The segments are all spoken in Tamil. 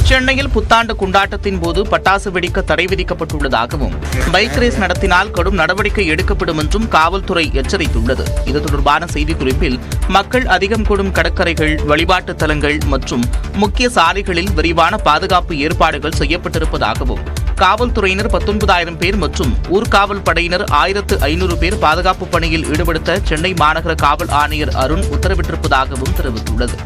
சென்னையில் புத்தாண்டு கொண்டாட்டத்தின் போது பட்டாசு வெடிக்க தடை விதிக்கப்பட்டுள்ளதாகவும் பைக் ரேஸ் நடத்தினால் கடும் நடவடிக்கை எடுக்கப்படும் என்றும் காவல்துறை எச்சரித்துள்ளது. இது தொடர்பான செய்திக்குறிப்பில் மக்கள் அதிகம் கூடும் கடற்கரைகள், வழிபாட்டு தலங்கள் மற்றும் முக்கிய சாலைகளில் விரிவான பாதுகாப்பு ஏற்பாடுகள் செய்யப்பட்டிருப்பதாகவும் காவல்துறையினர் 19,000 பேர் மற்றும் ஊர்காவல் படையினர் 1,500 பேர் பாதுகாப்பு பணியில் ஈடுபடுத்த சென்னை மாநகர காவல் ஆணையர் அருண் உத்தரவிட்டிருப்பதாகவும் தெரிவித்துள்ளது.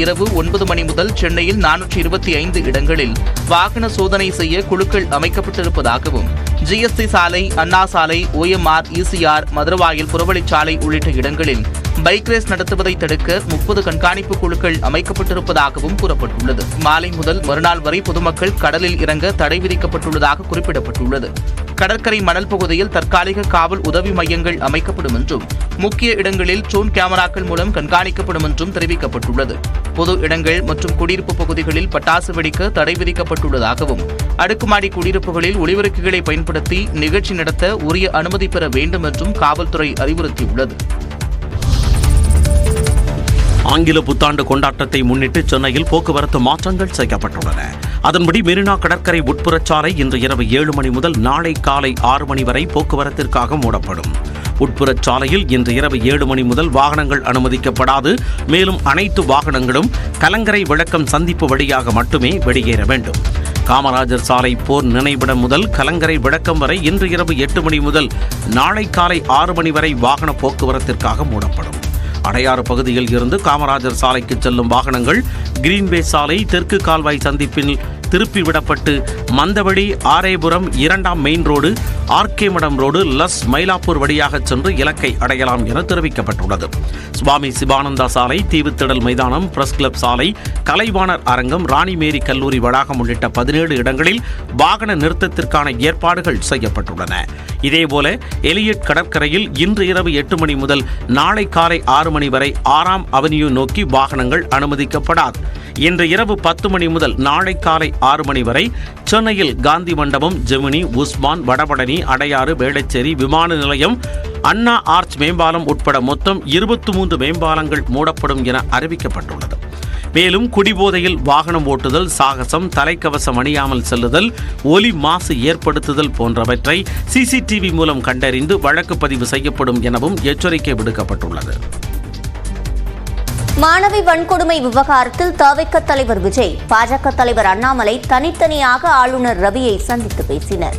இரவு 9 மணி முதல் சென்னையில் 425 இடங்களில் வாகன சோதனை செய்ய குழுக்கள் அமைக்கப்பட்டிருப்பதாகவும் ஜிஎஸ்டி சாலை, அண்ணா சாலை, OMR, ECR, மதுரவாயல், புறவழிச்சாலை உள்ளிட்ட இடங்களில் பைக் ரேஸ் நடத்துவதை தடுக்க 30 கண்காணிப்பு குழுக்கள் அமைக்கப்பட்டிருப்பதாகவும் கூறப்பட்டுள்ளது. மாலை முதல் மறுநாள் வரை பொதுமக்கள் கடலில் இறங்க தடை விதிக்கப்பட்டுள்ளதாக குறிப்பிடப்பட்டுள்ளது. கடற்கரை மணல் பகுதியில் தற்காலிக காவல் உதவி மையங்கள் அமைக்கப்படும் என்றும் முக்கிய இடங்களில் ட்ரோன் கேமராக்கள் மூலம் கண்காணிக்கப்படும் என்றும் தெரிவிக்கப்பட்டுள்ளது. பொது இடங்கள் மற்றும் குடியிருப்பு பகுதிகளில் பட்டாசு வெடிக்க தடை விதிக்கப்பட்டுள்ளதாகவும் அடுக்குமாடி குடியிருப்புகளில் ஒலிபெருக்கிகளை பயன்படுத்தி நிகழ்ச்சி நடத்த உரிய அனுமதி பெற வேண்டும் என்றும் காவல்துறை அறிவுறுத்தியுள்ளது. ஆங்கில புத்தாண்டு கொண்டாட்டத்தை முன்னிட்டு சென்னையில் போக்குவரத்து மாற்றங்கள் செய்யப்பட்டுள்ளன. அதன்படி மெரினா கடற்கரை உட்புறச்சாலை இன்று இரவு 7 மணி முதல் நாளை காலை 6 மணி வரை போக்குவரத்திற்காக மூடப்படும். உட்புறச்சாலையில் இன்று இரவு 7 மணி முதல் வாகனங்கள் அனுமதிக்கப்படாது. மேலும் அனைத்து வாகனங்களும் கலங்கரை விளக்கம் சந்திப்பு வழியாக மட்டுமே வெளியேற வேண்டும். காமராஜர் சாலை போர் நினைவிடம் முதல் கலங்கரை விளக்கம் வரை இன்று இரவு 8 மணி முதல் நாளை காலை 6 மணி வரை வாகன போக்குவரத்திற்காக மூடப்படும். அடையாறு பகுதியில் இருந்து காமராஜர் சாலைக்கு செல்லும் வாகனங்கள் கிரீன்வே சாலை, தெற்கு கால்வாய் சந்திப்பில் திருப்பிவிடப்பட்டு மந்தவெளி, ஆரேபுரம், 2ஆம் மெயின் ரோடு, ஆர்கே மடம் ரோடு, லஸ், மயிலாப்பூர் வழியாக சென்று இலக்கை அடையலாம் என தெரிவிக்கப்பட்டுள்ளது. சுவாமி சிவானந்தா சாலை, தீவுத்திடல் மைதானம், பிரஸ் கிளப் சாலை, கலைவாணர் அரங்கம், ராணிமேரி கல்லூரி வளாகம் உள்ளிட்ட 17 இடங்களில் வாகன நிறுத்தத்திற்கான ஏற்பாடுகள் செய்யப்பட்டுள்ளன. இதேபோல எலியட் கடற்கரையில் இன்று இரவு 8 மணி முதல் நாளை காலை 6 மணி வரை 6ஆம் அவென்யூ நோக்கி வாகனங்கள் அனுமதிக்கப்படாது. இன்று இரவு 10 மணி முதல் நாளை காலை 6 மணி வரை சென்னையில் காந்தி மண்டபம், ஜெமினி, உஸ்மான், வடபழனி, அடையாறு, வேளச்சேரி, விமான நிலையம், அண்ணா ஆர்ச் மேம்பாலம் உட்பட மொத்தம் 23 மேம்பாலங்கள் மூடப்படும் என அறிவிக்கப்பட்டுள்ளது. மேலும் குடிபோதையில் வாகனம் ஓட்டுதல், சாகசம், தலைக்கவசம் அணியாமல் செல்லுதல், ஒலி மாசு ஏற்படுத்துதல் போன்றவற்றை CCTV மூலம் கண்டறிந்து வழக்கு பதிவு செய்யப்படும் எனவும் எச்சரிக்கை விடுக்கப்பட்டுள்ளது. மாணவி வன்கொடுமை விவகாரத்தில் தவிக தலைவர் விஜய், பாஜக தலைவர் அண்ணாமலை தனித்தனியாக ஆளுநர் ரவியை சந்தித்து பேசினர்.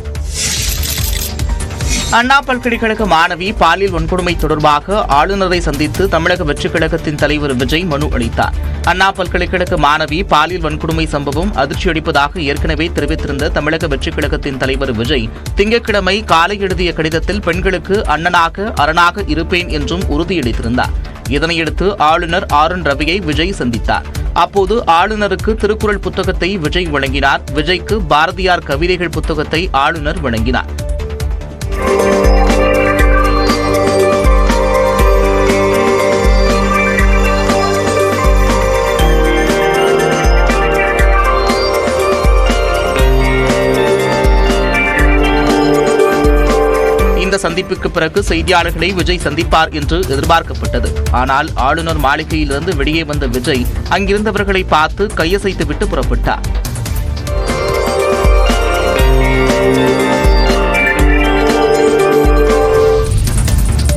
அண்ணா பல்கலைக்கழக மாணவி பாலியல் வன்கொடுமை தொடர்பாக ஆளுநரை சந்தித்து தமிழக வெற்றிக் கழகத்தின் தலைவர் விஜய் மனு அளித்தார். அண்ணா பல்கலைக்கழக மாணவி பாலியல் வன்கொடுமை சம்பவம் அதிர்ச்சியளிப்பதாக ஏற்கனவே தெரிவித்திருந்த தமிழக வெற்றிக் கழகத்தின் தலைவர் விஜய் திங்கட்கிழமை காலை எழுதிய கடிதத்தில் பெண்களுக்கு அண்ணனாக அரணாக இருப்பேன் என்றும் உறுதியளித்திருந்தார். இதனையடுத்து ஆளுநர் ஆர்.என். ரவியை விஜய் சந்தித்தார். அப்போது ஆளுநருக்கு திருக்குறள் புத்தகத்தை விஜய் வழங்கினார். விஜய்க்கு பாரதியார் கவிதைகள் புத்தகத்தை ஆளுநர் வழங்கினார். இந்த சந்திப்புக்கு பிறகு செய்தியாளர்களை விஜய் சந்திப்பார் என்று எதிர்பார்க்கப்பட்டது. ஆனால் ஆளுநர் மாளிகையிலிருந்து வெளியே வந்த விஜய் அங்கிருந்தவர்களை பார்த்து கையசைத்துவிட்டு புறப்பட்டார்.